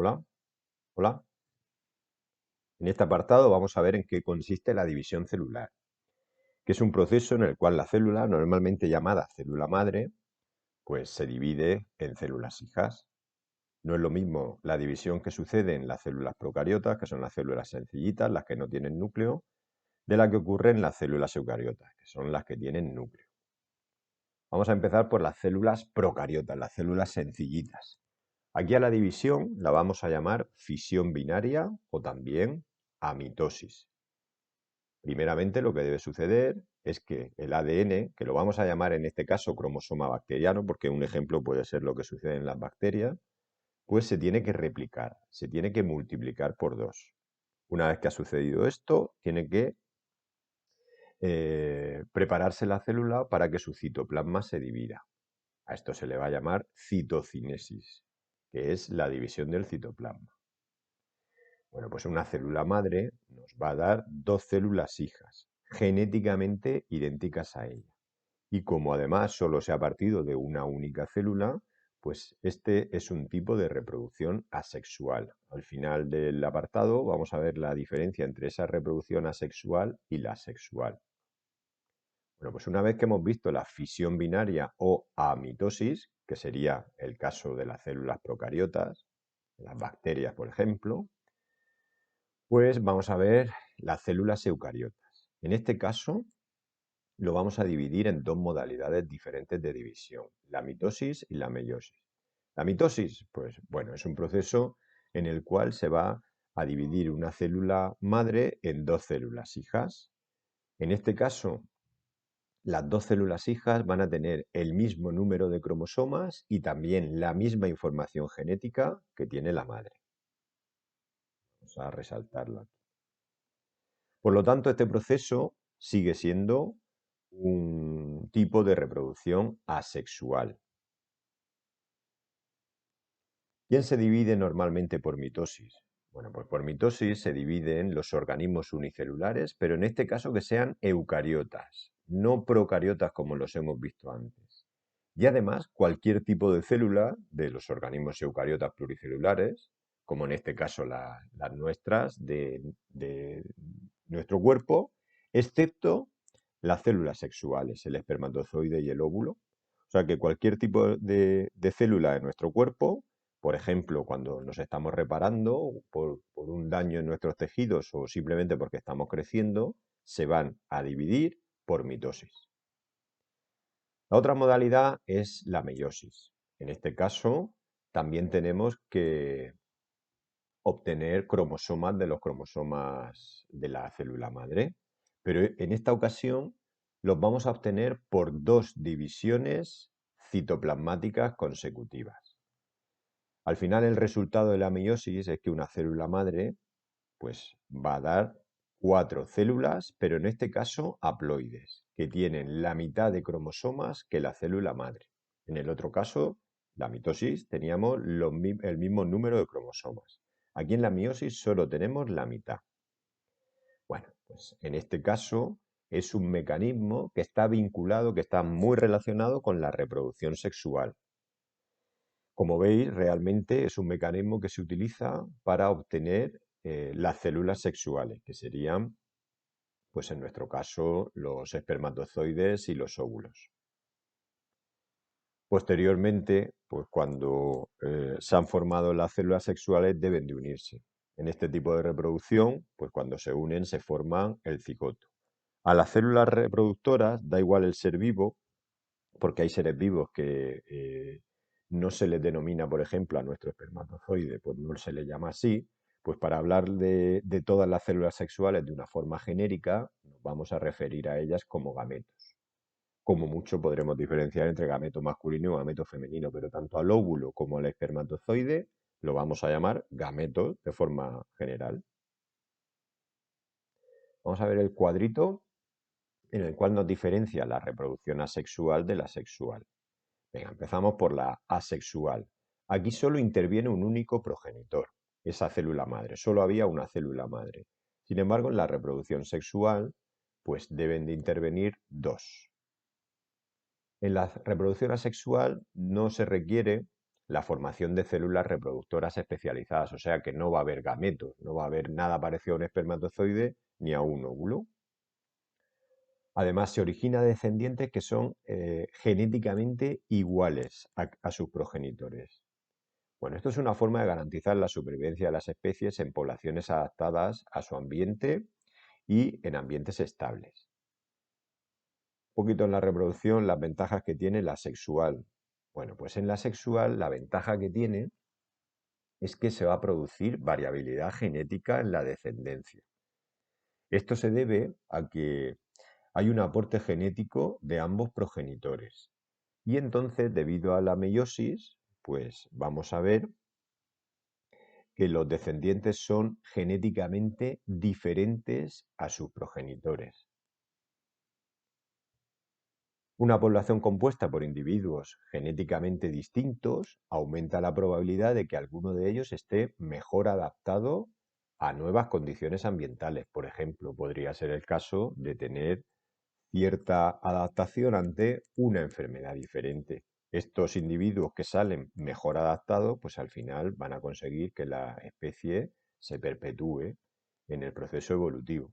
Hola, hola. En este apartado vamos a ver en qué consiste la división celular, que es un proceso en el cual la célula, normalmente llamada célula madre, pues se divide en células hijas. No es lo mismo la división que sucede en las células procariotas, que son las células sencillitas, las que no tienen núcleo, de la que ocurre en las células eucariotas, que son las que tienen núcleo. Vamos a empezar por las células procariotas, las células sencillitas. Aquí a la división la vamos a llamar fisión binaria o también amitosis. Primeramente, lo que debe suceder es que el ADN, que lo vamos a llamar en este caso cromosoma bacteriano, porque un ejemplo puede ser lo que sucede en las bacterias, pues se tiene que replicar, se tiene que multiplicar por 2. Una vez que ha sucedido esto, tiene que prepararse la célula para que su citoplasma se divida. A esto se le va a llamar citocinesis, que es la división del citoplasma. Bueno, pues una célula madre nos va a dar dos células hijas, genéticamente idénticas a ella. Y como además solo se ha partido de una única célula, pues este es un tipo de reproducción asexual. Al final del apartado vamos a ver la diferencia entre esa reproducción asexual y la sexual. Bueno, pues una vez que hemos visto la fisión binaria o amitosis, que sería el caso de las células procariotas, las bacterias, por ejemplo, pues vamos a ver las células eucariotas. En este caso, lo vamos a dividir en dos modalidades diferentes de división, la mitosis y la meiosis. La mitosis, pues bueno, es un proceso en el cual se va a dividir una célula madre en dos células hijas. En este caso, las dos células hijas van a tener el mismo número de cromosomas y también la misma información genética que tiene la madre. Vamos a resaltarlo aquí. Por lo tanto, este proceso sigue siendo un tipo de reproducción asexual. ¿Quién se divide normalmente por mitosis? Bueno, pues por mitosis se dividen los organismos unicelulares, pero en este caso que sean eucariotas, no procariotas como los hemos visto antes. Y además, cualquier tipo de célula de los organismos eucariotas pluricelulares, como en este caso las nuestras de nuestro cuerpo, excepto las células sexuales, el espermatozoide y el óvulo. O sea que cualquier tipo de célula de nuestro cuerpo, por ejemplo, cuando nos estamos reparando por un daño en nuestros tejidos o simplemente porque estamos creciendo, se van a dividir por mitosis. La otra modalidad es la meiosis. En este caso, también tenemos que obtener cromosomas de los cromosomas de la célula madre, pero en esta ocasión los vamos a obtener por dos divisiones citoplasmáticas consecutivas. Al final, el resultado de la meiosis es que una célula madre pues, va a dar 4 células, pero en este caso haploides, que tienen la mitad de cromosomas que la célula madre. En el otro caso, la mitosis, teníamos el mismo número de cromosomas. Aquí en la meiosis solo tenemos la mitad. Bueno, pues en este caso es un mecanismo que está vinculado, que está muy relacionado con la reproducción sexual. Como veis, realmente es un mecanismo que se utiliza para obtener las células sexuales, que serían, pues en nuestro caso, los espermatozoides y los óvulos. Posteriormente, pues cuando se han formado las células sexuales deben de unirse. En este tipo de reproducción, pues cuando se unen se forman el cigoto. A las células reproductoras da igual el ser vivo, porque hay seres vivos que no se les denomina, por ejemplo, a nuestro espermatozoide, pues no se le llama así, pues para hablar de todas las células sexuales de una forma genérica, nos vamos a referir a ellas como gametos. Como mucho podremos diferenciar entre gameto masculino y gameto femenino, pero tanto al óvulo como al espermatozoide lo vamos a llamar gametos de forma general. Vamos a ver el cuadrito en el cual nos diferencia la reproducción asexual de la sexual. Venga, empezamos por la asexual. Aquí solo interviene un único progenitor, esa célula madre. Solo había una célula madre. Sin embargo, en la reproducción sexual, pues deben de intervenir dos. En la reproducción asexual no se requiere la formación de células reproductoras especializadas, o sea que no va a haber gametos, no va a haber nada parecido a un espermatozoide ni a un óvulo. Además, se origina de descendientes que son genéticamente iguales a sus progenitores. Bueno, esto es una forma de garantizar la supervivencia de las especies en poblaciones adaptadas a su ambiente y en ambientes estables. Un poquito en la reproducción, las ventajas que tiene la sexual. Bueno, pues en la sexual la ventaja que tiene es que se va a producir variabilidad genética en la descendencia. Esto se debe a que hay un aporte genético de ambos progenitores. Y entonces, debido a la meiosis, pues vamos a ver que los descendientes son genéticamente diferentes a sus progenitores. Una población compuesta por individuos genéticamente distintos aumenta la probabilidad de que alguno de ellos esté mejor adaptado a nuevas condiciones ambientales. Por ejemplo, podría ser el caso de tener cierta adaptación ante una enfermedad diferente. Estos individuos que salen mejor adaptados, pues al final van a conseguir que la especie se perpetúe en el proceso evolutivo.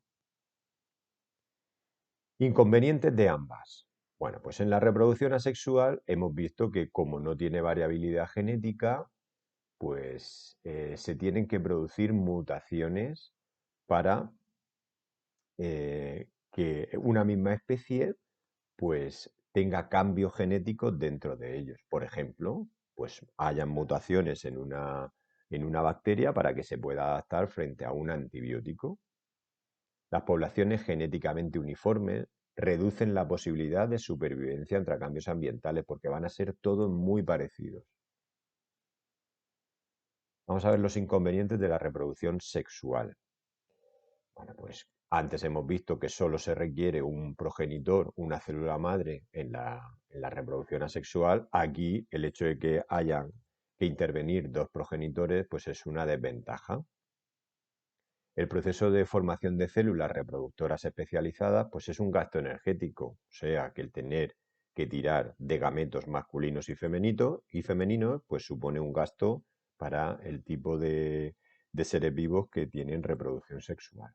Inconvenientes de ambas. Bueno, pues en la reproducción asexual hemos visto que como no tiene variabilidad genética, pues se tienen que producir mutaciones para que una misma especie pues tenga cambios genéticos dentro de ellos. Por ejemplo, pues hayan mutaciones en una bacteria para que se pueda adaptar frente a un antibiótico. Las poblaciones genéticamente uniformes reducen la posibilidad de supervivencia entre cambios ambientales porque van a ser todos muy parecidos. Vamos a ver los inconvenientes de la reproducción sexual. Bueno, pues antes hemos visto que solo se requiere un progenitor, una célula madre en la reproducción asexual. Aquí el hecho de que hayan que intervenir dos progenitores pues es una desventaja. El proceso de formación de células reproductoras especializadas pues es un gasto energético, o sea que el tener que tirar de gametos masculinos y femeninos pues supone un gasto para el tipo de seres vivos que tienen reproducción sexual.